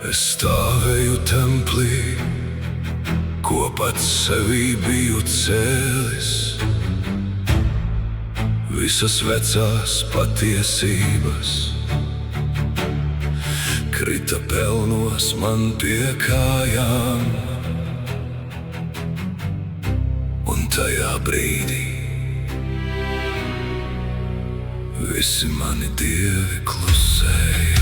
Es stāvēju templī, ko pats sevī biju cēlis. Visas vecās patiesības krita pelnos man pie kājām. Un tajā brīdī visi mani dievi klusēja.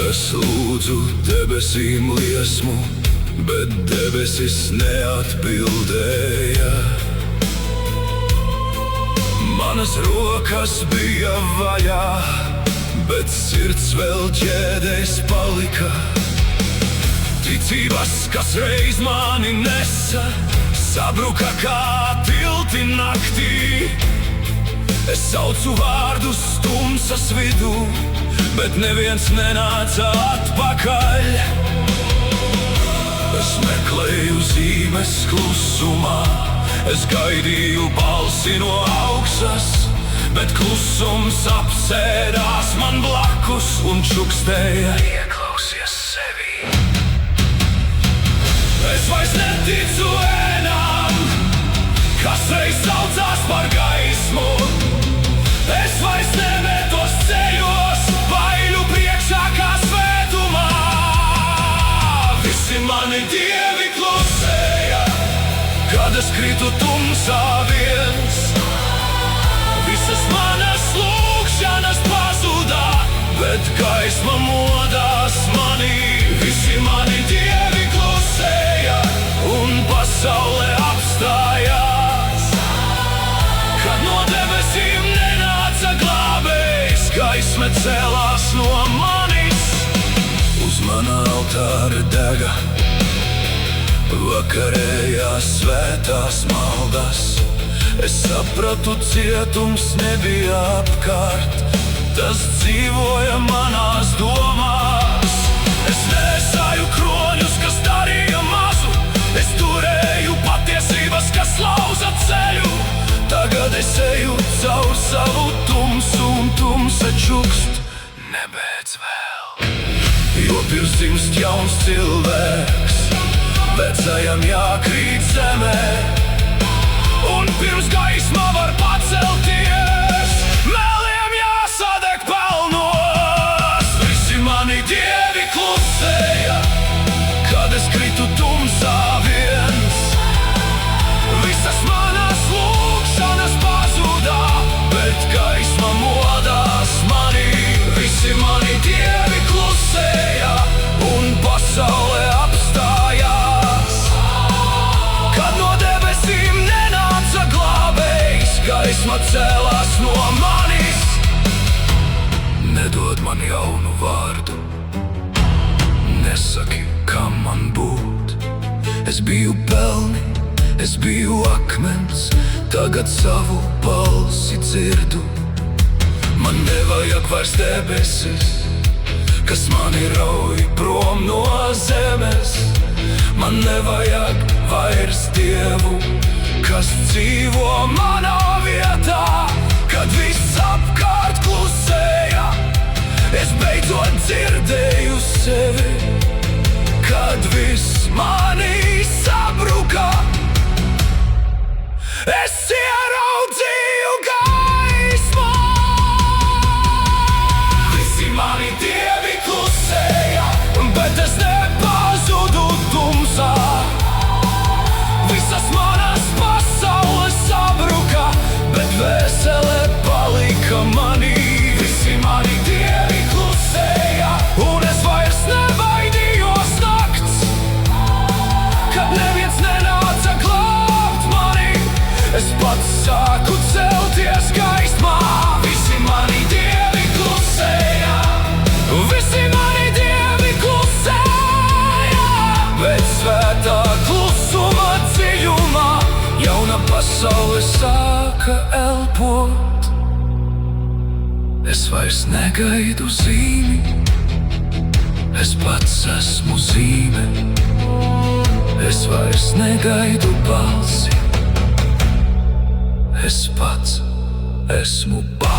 Es lūdzu debesīm liesmu, bet debesis neatbildēja. Manas rokas bija vaļā, bet sirds vēl ķēdēs palika. Ticības, kas reiz mani nesa, sabruka kā tilti naktī. Es saucu vārdus tumsas vidū, bet neviens nenāca atpakaļ. Es meklēju zīmes klusumā, es gaidīju balsi no augstas, bet klusums apsēdās man blakus un čukstēja: ieklausies sevī. Es vairs neticu ēnām, kas reiz saucās par gaismu. Es vairs nemetos ceļos, baiļu priekšā kā svētumā. Visi mani dievi klusēja, kad es kritu tumsā viens. Visas manas lūgšanas pazudā, bet gaisma modās manī. Visi mani dievi klusēja, un pasaule apstājās, kad no debesīm nenāca glābējs. Gaisma cēlās no manis, uz mana altāra dega vakarējās svētās maldas. Es sapratu, cietums nebija apkārt, tas dzīvoja manās domās. Es nesāju kroņus, kas darīja mazu, es turēju patiesības, kas lauza ceļu. Tagad es eju caur savu tumsu, un tumsa čukst: nebeidz vēl. Jo pirms dzimst jauns cilvēks, vecajam jākrīt zemē, un pirms gaisma var pacelties, meliem jāsadeg pelnos. Visi mani dievi klusēja, kad es kritu tumsā viens. Visas manas lūgšanas pazudā, bet gaisma modās manī. Visi mani dievi klusēja, un pasaule apstājās, kad no debesīm nenāca glābējs. Gaisma cēlās no manis. Nedod man jaunu vārdu, nesaki, kam man būt. Es biju pelni, es biju akmens, tagad savu balsi dzirdu. Man nevajag vairs debesis, kas mani rauj prom no zemes. Man nevajag vairs dievu, kas dzīvo manā vietā. Kad viss apkārt klusēja, es beidzot dzirdēju sevi. Kad viss manī sabruka, es ieraudzīju gaismu. Visi mani dievi klusēja, bet es nepazudu tumsā. Visas manas pasaules sabruka, bet vesele palika manī. Visi mani dievi klusēja, un es vairs nebaidījos nakts, kad neviens nenāca glābt mani. Es pats sāku celties gaismā. Visi mani dievi klusēja, visi mani dievi klusēja, bet svētā klusuma dziļumā jauna pasaule sāka elpot. Es vairs negaidu zīmi, Es pats esmu zīme, es vairs negaidu balsi. Es pats esmu balsi.